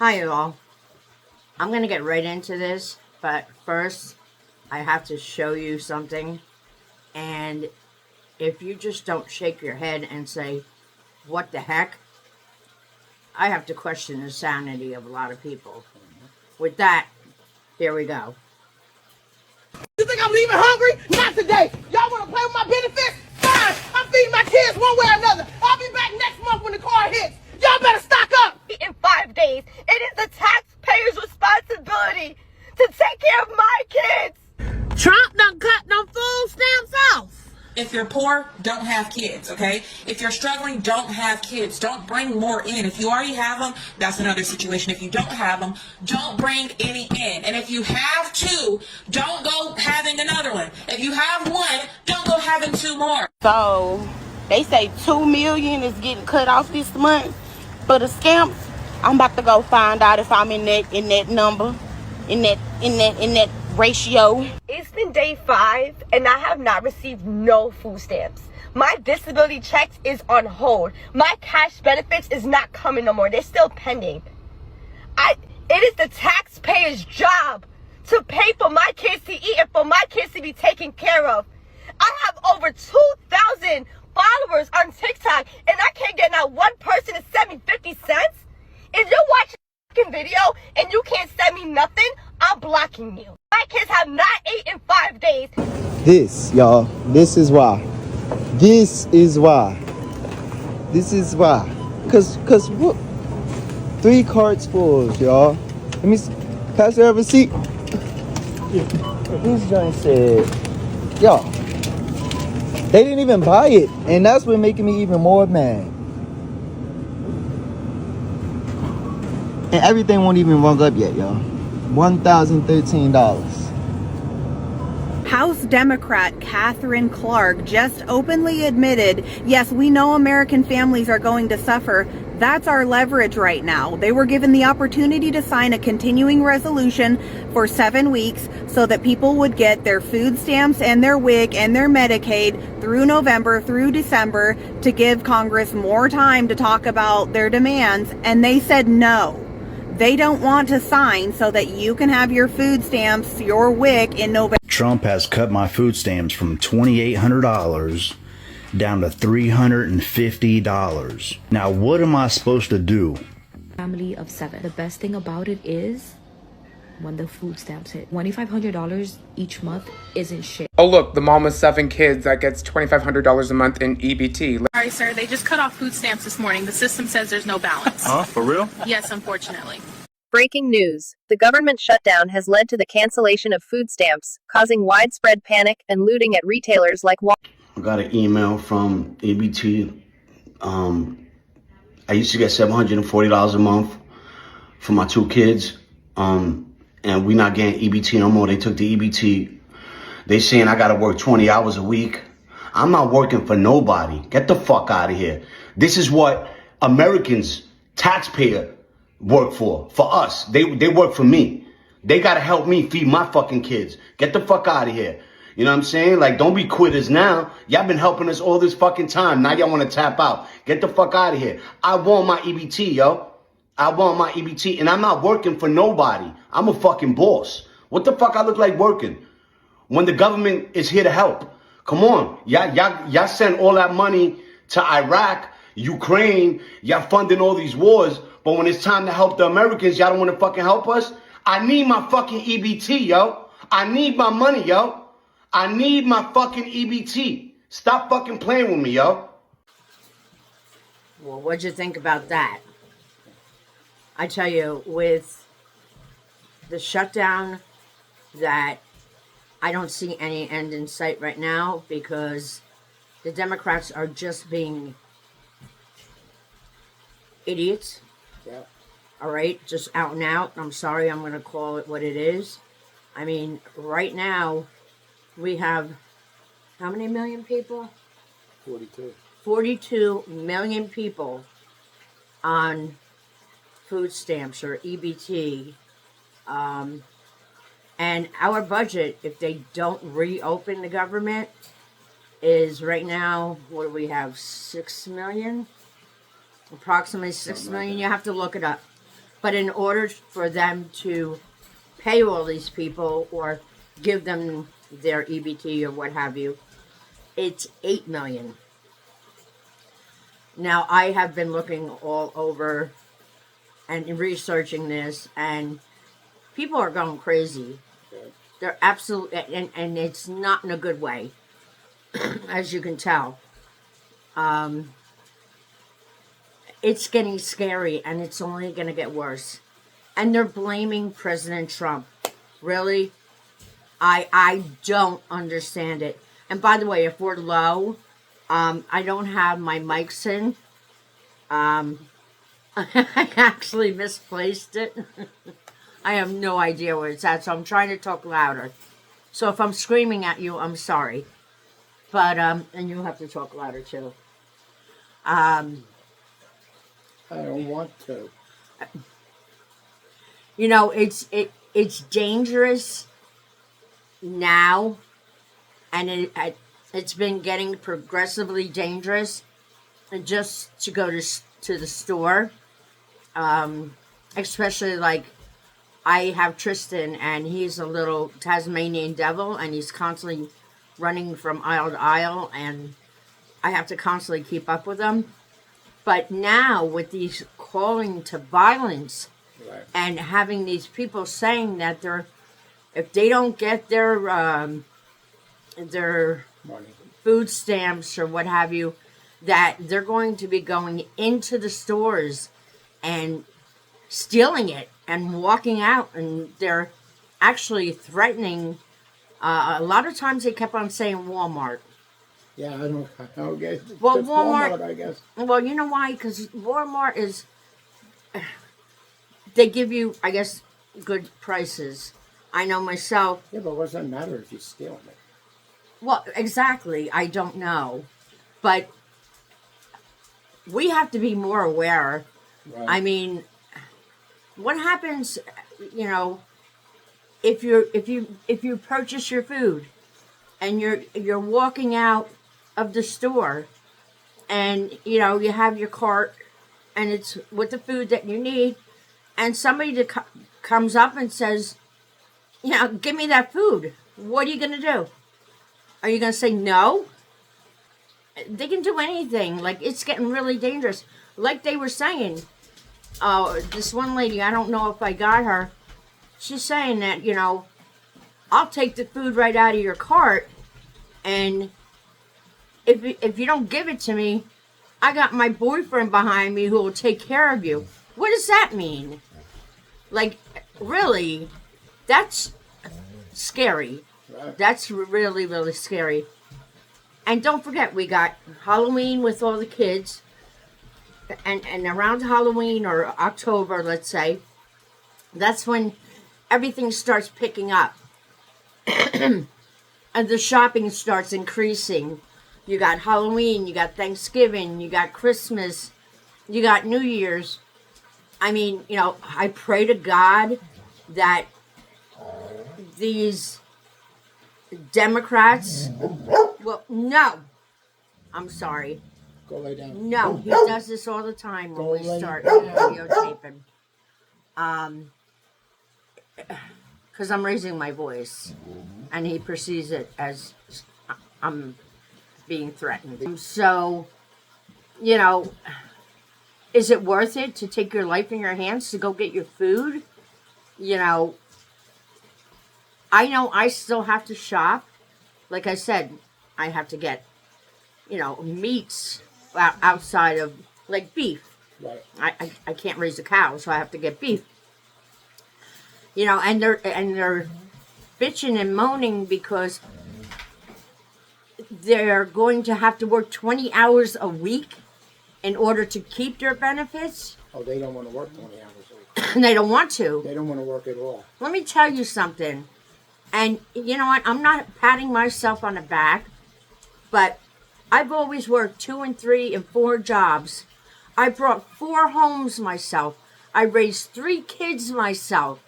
Hi, all. I'm going to get right into this, but first, I have to show you something. And if you just don't shake your head and say, what the heck? I have to question the sanity of a lot of people. With that, here we go. You think I'm leaving hungry? Not today. Y'all want to play with my benefits? Fine. I'm feeding my kids one way or another. I'll be back next month when the car hits. Y'all better stock up. In 5 days, it is the taxpayer's responsibility to take care of my kids. Trump done cut them food stamps off. If you're poor, don't have kids, okay? If you're struggling, don't have kids. Don't bring more in. If you already have them, that's another situation. If you don't have them, don't bring any in. And if you have two, don't go having another one. If you have one, don't go having two more. So they say $2 million is getting cut off this month for the scamps. I'm about to go find out if I'm in that number, in that ratio. It's been day 5 and I have not received no food stamps. My disability checks is on hold. My cash benefits is not coming no more. They're still pending. It is the taxpayer's job to pay for my kids to eat and for my kids to be taken care of. I have over 2,000 followers on TikTok and I can't get not one person to send me 50 cents. If you're watching a video and you can't send me nothing, I'm blocking you. My kids have not ate in 5 days. This, y'all, this is why. This is why. This is why. Cause what? 3 carts full, y'all. Let me pass her a receipt. This joint said, y'all, they didn't even buy it, and that's what making me even more mad. And everything won't even rung up yet, y'all. $1,013. House Democrat Catherine Clark just openly admitted, yes, we know American families are going to suffer. That's our leverage right now. They were given the opportunity to sign a continuing resolution for 7 weeks so that people would get their food stamps and their WIC and their Medicaid through November, through December, to give Congress more time to talk about their demands. And they said no. They don't want to sign so that you can have your food stamps, your WIC in November. Trump has cut my food stamps from $2,800 down to $350. Now, what am I supposed to do? Family of 7. The best thing about it is when the food stamps hit. $2,500 each month isn't shit. Oh look, the mom with 7 kids that gets $2,500 a month in EBT. Sorry, sir. They just cut off food stamps this morning. The system says there's no balance. Huh? For real? Yes, unfortunately. Breaking news. The government shutdown has led to the cancellation of food stamps, causing widespread panic and looting at retailers like Walmart. I got an email from EBT. I used to get $740 a month for my 2 kids. And we not getting EBT no more. They took the EBT. They saying I gotta work 20 hours a week. I'm not working for nobody. Get the fuck out of here. This is what Americans, taxpayer, work for us. They work for me. They gotta help me feed my fucking kids. Get the fuck out of here. You know what I'm saying? Like, don't be quitters now. Y'all been helping us all this fucking time. Now y'all want to tap out. Get the fuck out of here. I want my EBT, yo. I want my EBT, and I'm not working for nobody. I'm a fucking boss. What the fuck I look like working when the government is here to help? Come on. Y'all send all that money to Iraq, Ukraine. Y'all funding all these wars. But when it's time to help the Americans, y'all don't want to fucking help us? I need my fucking EBT, yo. I need my money, yo. I need my fucking EBT. Stop fucking playing with me, yo. Well, what'd you think about that? I tell you, with the shutdown, that I don't see any end in sight right now because the Democrats are just being idiots. Yeah. All right, just out and out. I'm sorry, I'm going to call it what it is. I mean, right now, we have how many million people? 42. 42 million people on food stamps or EBT. And our budget, if they don't reopen the government, is right now, what do we have, 6 million? Approximately 6 million. You have to look it up. But in order for them to pay all these people or give them their EBT or what have you, it's $8 million. Now, I have been looking all over and researching this, and people are going crazy. They're absolutely, and it's not in a good way, as you can tell. It's getting scary, and it's only going to get worse. And they're blaming President Trump. Really? I don't understand it. And by the way, if we're low, I don't have my mics in. I actually misplaced it. I have no idea where it's at, so I'm trying to talk louder. So if I'm screaming at you, I'm sorry. But, and you'll have to talk louder too. I don't want to. You know, it's dangerous now, and it's been getting progressively dangerous just to go to the store, especially like I have Tristan, and he's a little Tasmanian devil, and he's constantly running from aisle to aisle, and I have to constantly keep up with him. But now with these calling to violence, right, and having these people saying that if they don't get their money, food stamps or what have you, that they're going to be going into the stores and stealing it and walking out, and they're actually threatening. A lot of times they kept on saying Walmart. Yeah, I don't get it. Well, Just Walmart, I guess. Well, you know why? Because Walmart is, they give you, I guess, good prices. I know myself. Yeah, but what does that matter if you're stealing it? Well, exactly. I don't know. But we have to be more aware. Right. I mean, what happens, you know, if you purchase your food and you're walking out of the store, and you know you have your cart and it's with the food that you need, and somebody comes up and says, you know, give me that food, what are you going to do? Are you going to say no? They can do anything. Like, it's getting really dangerous. Like they were saying, this one lady, I don't know if I got her, she's saying that, you know, I'll take the food right out of your cart, and if you don't give it to me, I got my boyfriend behind me who will take care of you. What does that mean? Like, really, that's scary. Right. That's really, really scary. And don't forget, we got Halloween with all the kids, and around Halloween or October, let's say, that's when everything starts picking up. And the shopping starts increasing. You got Halloween, you got Thanksgiving, you got Christmas, you got New Year's. I mean, you know, I pray to God that these Democrats, well, no, I'm sorry. Go lay down. No, he does this all the time when we start videotaping. Because I'm raising my voice, and he perceives it as I'm being threatened. So, you know, is it worth it to take your life in your hands to go get your food? You know I still have to shop. Like I said, I have to get, you know, meats outside of, like, beef. Right. I can't raise a cow, so I have to get beef. You know, and they're bitching and moaning because they're going to have to work 20 hours a week in order to keep their benefits. Oh, they don't want to work 20 hours a week. They don't want to. They don't want to work at all. Let me tell you something. And you know what? I'm not patting myself on the back, but I've always worked 2 and 3 and 4 jobs. I brought 4 homes myself. I raised 3 kids myself.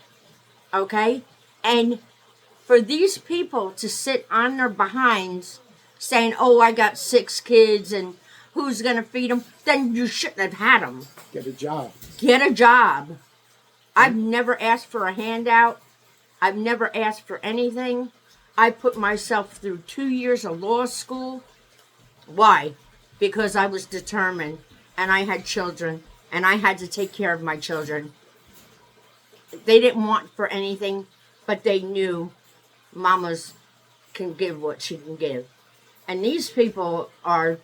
Okay? And for these people to sit on their behinds saying, oh, I got 6 kids and who's going to feed them? Then you shouldn't have had them. Get a job. Get a job. I've never asked for a handout. I've never asked for anything. I put myself through 2 years of law school. Why? Because I was determined, and I had children, and I had to take care of my children. They didn't want for anything, but they knew mamas can give what she can give. And these people are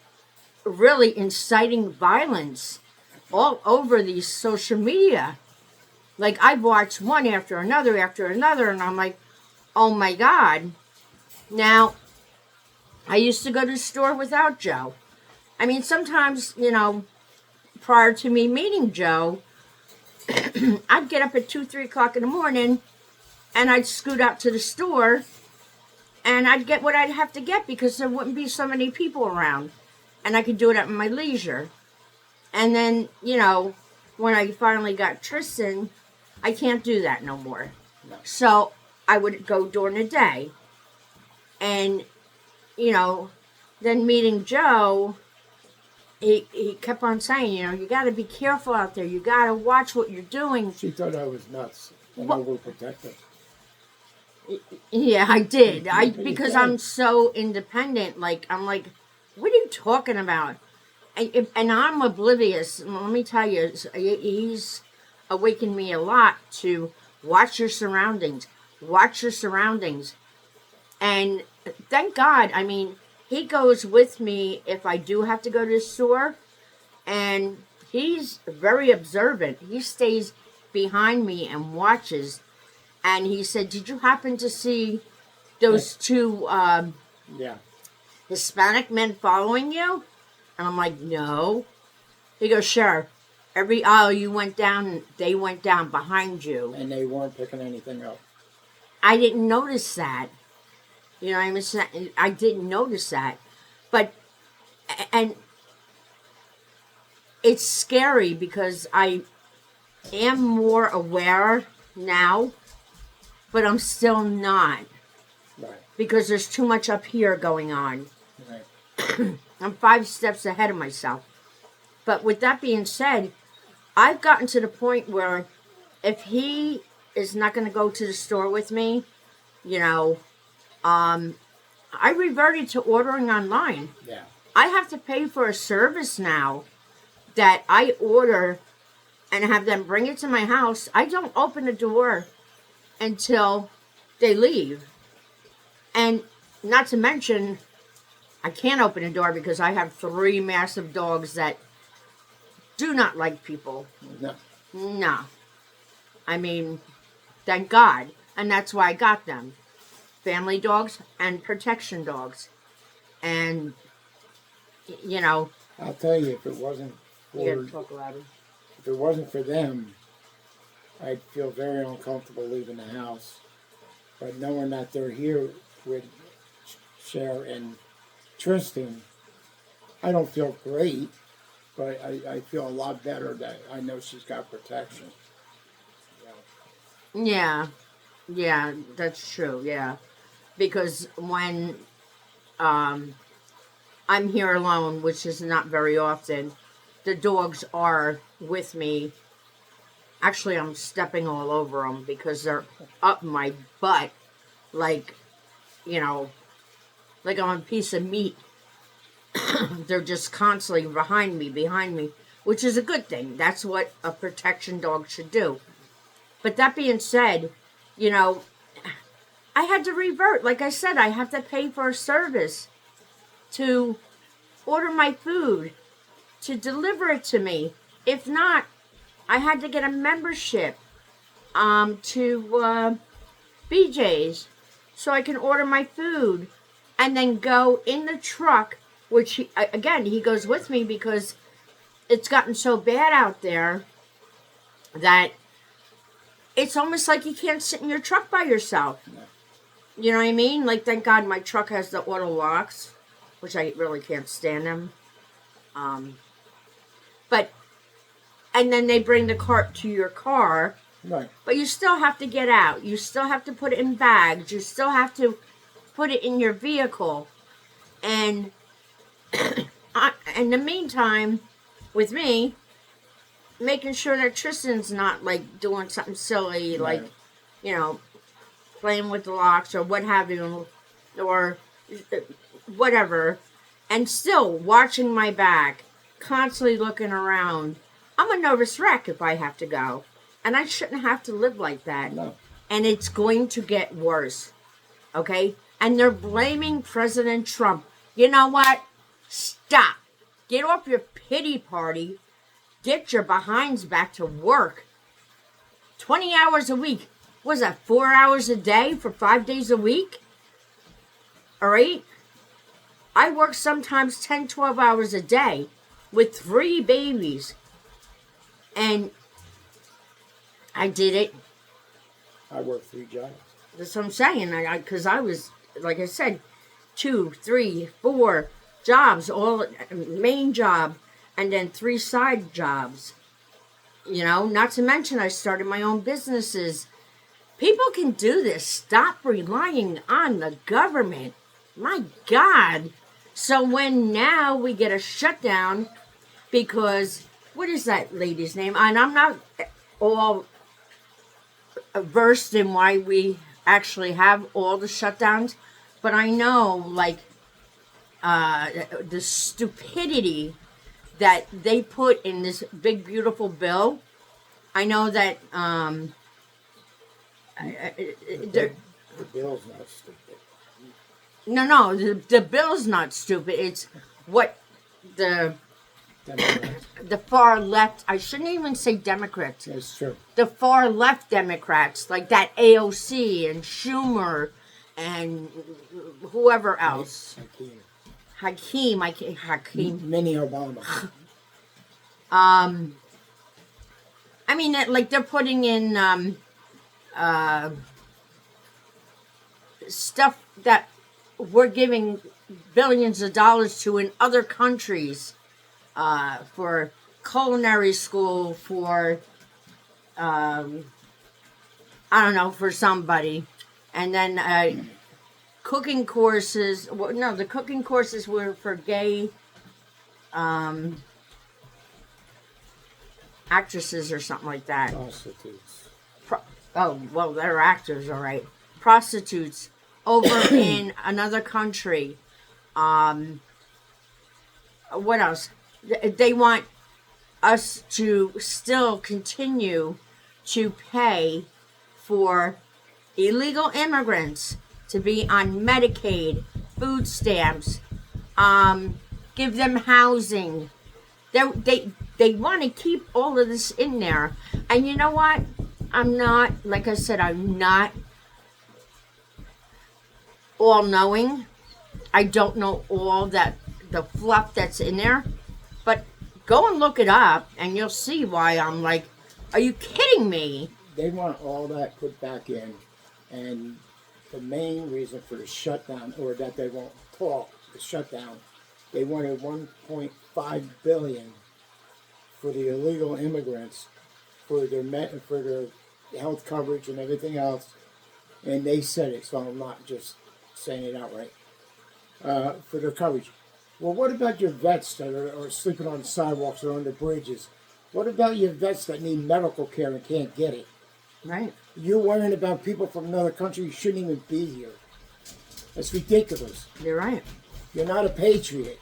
really inciting violence all over these social media. Like, I've watched one after another, and I'm like, oh my God. Now, I used to go to the store without Joe. I mean, sometimes, prior to me meeting Joe, I'd get up at 2, 3 o'clock in the morning, and I'd scoot out to the store, and I'd get what I'd have to get because there wouldn't be so many people around, and I could do it at my leisure. And then, when I finally got Tristan, I can't do that no more. No. So I would go during the day. And, then meeting Joe, he kept on saying, you got to be careful out there. You got to watch what you're doing. She thought I was nuts and overprotective. Yeah, I did. Because I'm so independent. Like, I'm like, what are you talking about? And I'm oblivious. Let me tell you, he's awakened me a lot to watch your surroundings. Watch your surroundings. And thank God, I mean, he goes with me if I do have to go to the store. And he's very observant. He stays behind me and watches. And he said, did you happen to see those two Hispanic men following you? And I'm like, no. He goes, sure. Every aisle you went down, they went down behind you. And they weren't picking anything up. I didn't notice that. You know what I'm saying? I didn't notice that. But, and it's scary because I am more aware now, but I'm still not. Right. Because there's too much up here going on. Right. I'm 5 steps ahead of myself. But with that being said, I've gotten to the point where if he is not going to go to the store with me, I reverted to ordering online. Yeah. I have to pay for a service now that I order and have them bring it to my house. I don't open the door until they leave. And not to mention, I can't open the door because I have 3 massive dogs that do not like people. No. I mean, thank God. And that's why I got them. Family dogs and protection dogs. And, I'll tell you, if it wasn't for them, I'd feel very uncomfortable leaving the house. But knowing that they're here with Cher and Tristan, I don't feel great, but I feel a lot better that I know she's got protection. Yeah, that's true, yeah. Because when I'm here alone, which is not very often, the dogs are with me. Actually, I'm stepping all over them because they're up my butt like I'm a piece of meat. They're just constantly behind me, which is a good thing. That's what a protection dog should do. But that being said, I had to revert. Like I said, I have to pay for a service to order my food, to deliver it to me. If not, I had to get a membership to BJ's so I can order my food and then go in the truck, which he goes with me because it's gotten so bad out there that it's almost like you can't sit in your truck by yourself. You know what I mean? Like, thank God my truck has the auto locks, which I really can't stand them. And then they bring the cart to your car. Right. But you still have to get out. You still have to put it in bags. You still have to put it in your vehicle. And in the meantime, with me, making sure that Tristan's not like doing something silly, like, you know, playing with the locks or what have you, or whatever, and still watching my back, constantly looking around. I'm a nervous wreck if I have to go, and I shouldn't have to live like that. No. And it's going to get worse, okay? And they're blaming President Trump. You know what? Stop. Get off your pity party. Get your behinds back to work. 20 hours a week. Was that 4 hours a day for 5 days a week? All right? I work sometimes 10, 12 hours a day with 3 babies. And I did it. I work 3 jobs. That's what I'm saying. Because I was, like I said, 2, 3, 4 jobs, all main job, and then 3 side jobs. You know, not to mention I started my own businesses. People can do this. Stop relying on the government. My God. So when now we get a shutdown because, what is that lady's name? And I'm not all versed in why we actually have all the shutdowns, but I know, like, the stupidity that they put in this big, beautiful bill. I know that The bill's not stupid. no, the bill's not stupid. It's what the far left, I shouldn't even say Democrats. That's true. The far left Democrats, like that AOC and Schumer and whoever else. Hakeem. Mini Obama. I mean, like they're putting in stuff that we're giving billions of dollars to in other countries for culinary school, for I don't know, for somebody, and then cooking courses. Well, no, the cooking courses were for gay actresses or something like that. Prostitutes. Oh, well, they're actors, all right. Prostitutes over in another country. What else? They want us to still continue to pay for illegal immigrants to be on Medicaid, food stamps, give them housing. They want to keep all of this in there. And you know what? I'm not, like I said, I'm not all-knowing. I don't know all that, the fluff that's in there. But go and look it up, and you'll see why I'm like, are you kidding me? They want all that put back in, and the main reason for the shutdown, or that they won't talk, the shutdown, they wanted $1.5 billion for the illegal immigrants, for their health coverage and everything else, and they said it, so I'm not just saying it outright, for their coverage. Well, what about your vets that are sleeping on sidewalks or on the bridges? What about your vets that need medical care and can't get it? Right. You're worrying about people from another country who shouldn't even be here. That's ridiculous. You're right. You're not a patriot.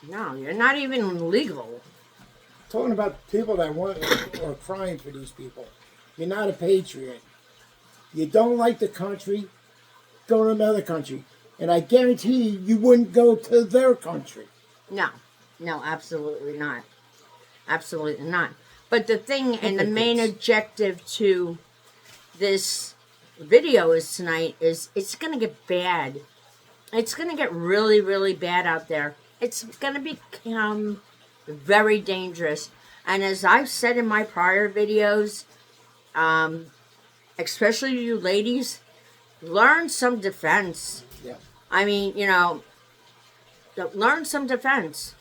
No, you're not even legal. Talking about people that are crying for these people. You're not a patriot. You don't like the country, go to another country. And I guarantee you wouldn't go to their country. No, absolutely not. Absolutely not. But the thing and the main objective to this video is tonight is it's going to get bad. It's going to get really, really bad out there. It's going to become very dangerous. And as I've said in my prior videos, especially you ladies, learn some defense. Yeah. I mean, you know, learn some defense.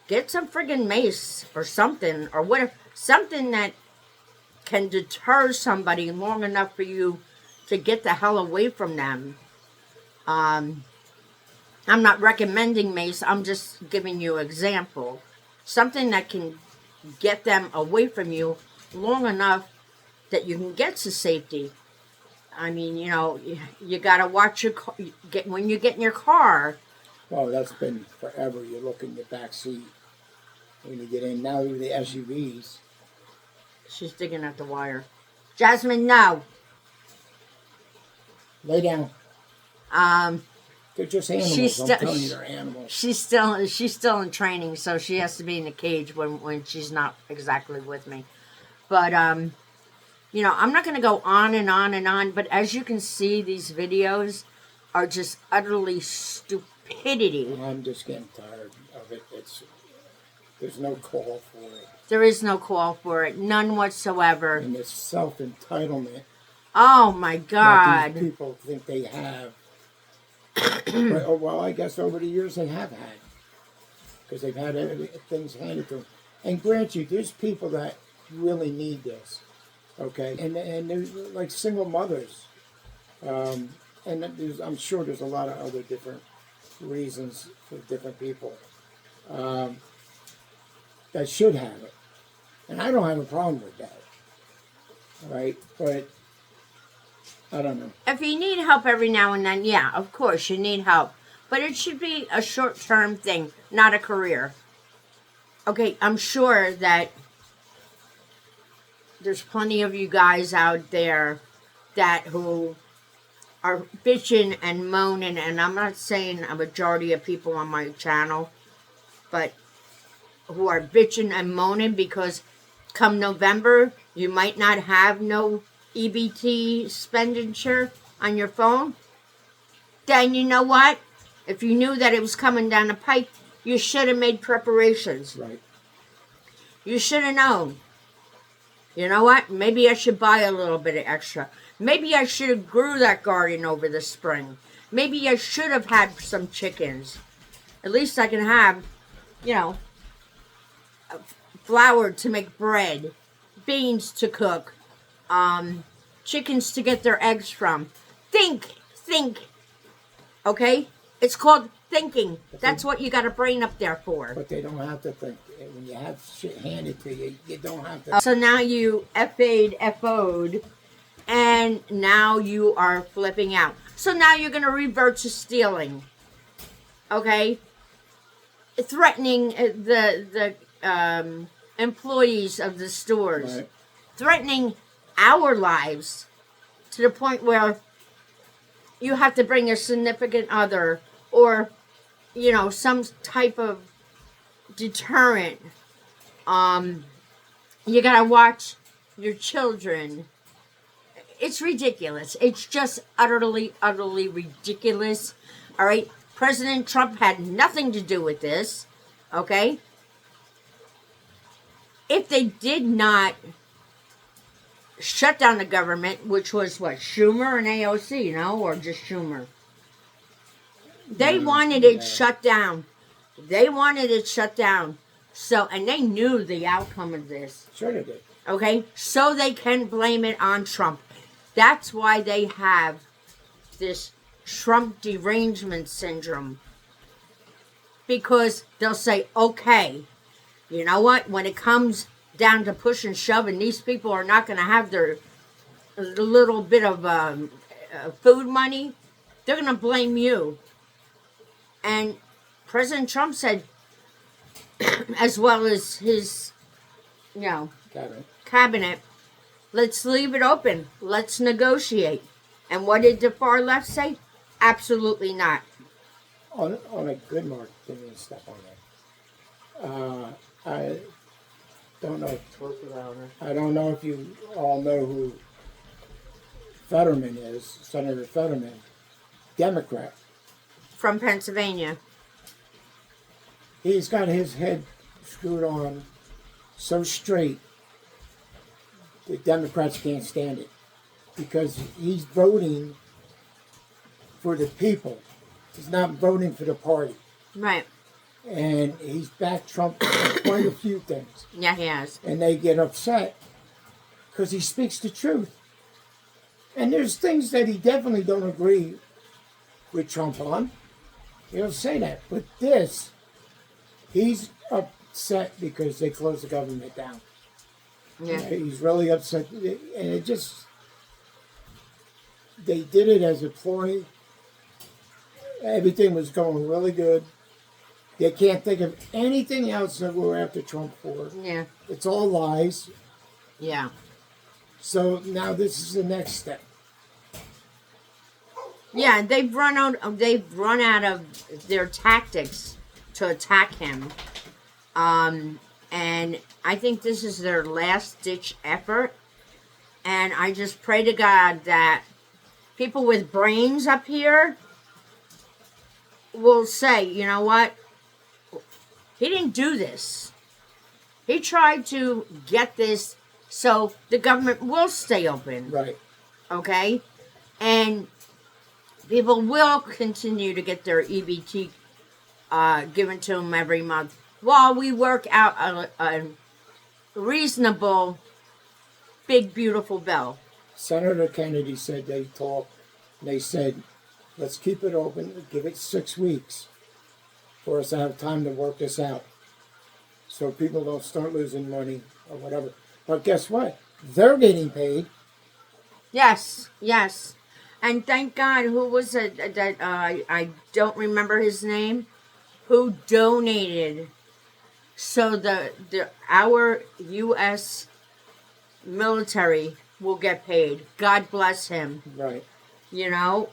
Get some friggin' mace or something, or whatever, something that can deter somebody long enough for you to get the hell away from them. I'm not recommending mace, I'm just giving you an example. Something that can get them away from you long enough that you can get to safety. I mean, you know, you got to watch your car, when you get in your car. Well, that's been forever. You look in the back seat when you get in. Now with the SUVs. She's digging at the wire. Jasmine, no. Lay down. They're just animals. I'm telling you, they're animals. She's still in training, so she has to be in the cage when she's not exactly with me. But you know, I'm not going to go on and on and on. But as you can see, these videos are just utterly stupidity. I'm just getting tired of it. There's no call for it. There is no call for it, none whatsoever. And it's self-entitlement. Oh my God! That these people think they have. But, well, I guess over the years they have had, because they've had things handed to them. And grant you, there's people that really need this, okay? And there's like single mothers, and I'm sure there's a lot of other different reasons for different people that should have it. And I don't have a problem with that, right? But I don't know. If you need help every now and then, yeah, of course, you need help. But it should be a short-term thing, not a career. Okay, I'm sure that there's plenty of you guys out there who are bitching and moaning, and I'm not saying a majority of people on my channel, but who are bitching and moaning because come November, you might not have no EBT expenditure on your phone. Then you know what? If you knew that it was coming down the pike, you should have made preparations. Right. You should have known. You know what? Maybe I should buy a little bit of extra. Maybe I should have grew that garden over the spring. Maybe I should have had some chickens. At least I can have, you know, flour to make bread, beans to cook, chickens to get their eggs from. Think. Okay? It's called thinking. That's what you got a brain up there for. But they don't have to think. When you have shit handed to you, you don't have to. So now you FO'd, and now you are flipping out. So now you're going to revert to stealing. Okay? Threatening the employees of the stores. Right. Threatening our lives to the point where you have to bring a significant other or, you know, some type of deterrent. You gotta watch your children. It's ridiculous. It's just utterly ridiculous. All right? President Trump had nothing to do with this. Okay? If they did not shut down the government, which was what, Schumer and AOC, no? Or just Schumer? They wanted it shut down. They wanted it shut down. So, and they knew the outcome of this. Sure they did. Okay? So they can blame it on Trump. That's why they have this Trump derangement syndrome. Because they'll say, okay, you know what? When it comes down to push and shove, and these people are not going to have their little bit of food money, they're going to blame you. And President Trump said, as well as his, you know, cabinet, let's leave it open. Let's negotiate. And what did the far left say? Absolutely not. On a good mark, didn't even step on that. I don't know. I don't know if you all know who Fetterman is, Senator Fetterman, Democrat. From Pennsylvania. He's got his head screwed on so straight the Democrats can't stand it. Because he's voting for the people. He's not voting for the party. Right. And he's backed Trump on quite a few things. Yeah, he has. And they get upset because he speaks the truth. And there's things that he definitely don't agree with Trump on. He'll say that. But this, he's upset because they closed the government down. Yeah. He's really upset. And it just, they did it as a ploy. Everything was going really good. They can't think of anything else that we're after Trump for. Yeah. It's all lies. Yeah. So now this is the next step. Yeah, they've run out of their tactics to attack him. And I think this is their last ditch effort. And I just pray to God that people with brains up here will say, you know what? He didn't do this. He tried to get this so the government will stay open. Right. Okay? And people will continue to get their EBT given to them every month while we work out a reasonable, big, beautiful bill. Senator Kennedy said they talked, and they said, let's keep it open, give it 6 weeks for us to have time to work this out so people don't start losing money or whatever. But guess what? They're getting paid. Yes, yes. And thank God, who was it that I don't remember his name, who donated so our U.S. military will get paid. God bless him. Right. You know,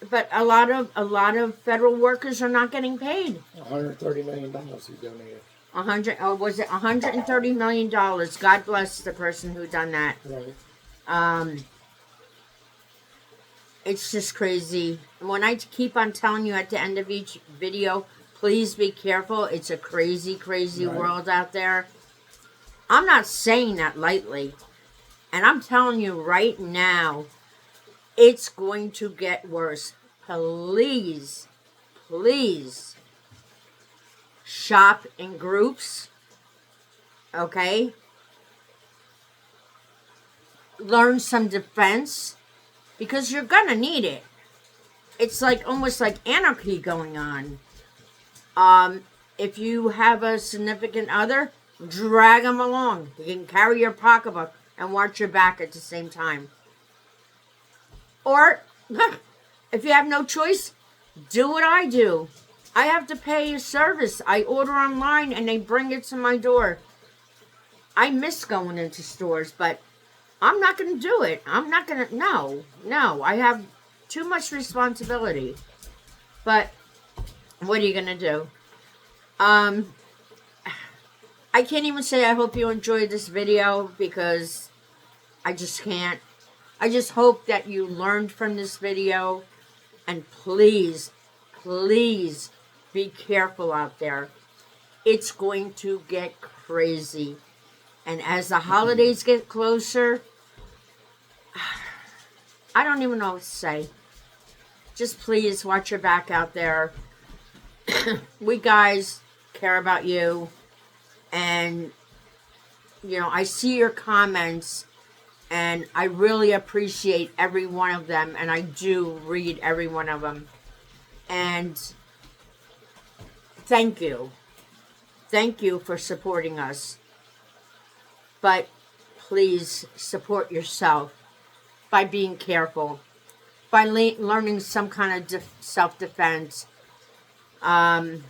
but a lot of federal workers are not getting paid. $130 million he donated. Was it $130 million? God bless the person who done that. Right. It's just crazy. When I keep on telling you at the end of each video, please be careful. It's a crazy, crazy world out there. I'm not saying that lightly. And I'm telling you right now, it's going to get worse. Please, please shop in groups. Okay? Learn some defense. Because you're gonna need it. It's like almost like anarchy going on. If you have a significant other, drag them along. You can carry your pocketbook and watch your back at the same time. Or, if you have no choice, do what I do. I have to pay a service. I order online and they bring it to my door. I miss going into stores, but I'm not going to do it. I'm not going to, no. I have too much responsibility. But, what are you going to do? I can't even say I hope you enjoyed this video because I just can't. I just hope that you learned from this video. And please, please be careful out there. It's going to get crazy. And as the holidays get closer, I don't even know what to say. Just please watch your back out there. We guys care about you. And, you know, I see your comments. And I really appreciate every one of them. And I do read every one of them. And thank you. Thank you for supporting us. But please support yourself by being careful, by learning some kind of self-defense. I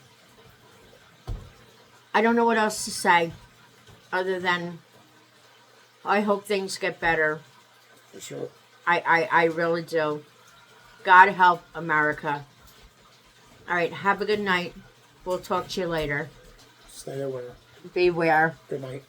don't know what else to say other than I hope things get better. For sure. I really do. God help America. All right, have a good night. We'll talk to you later. Stay aware. Beware. Good night.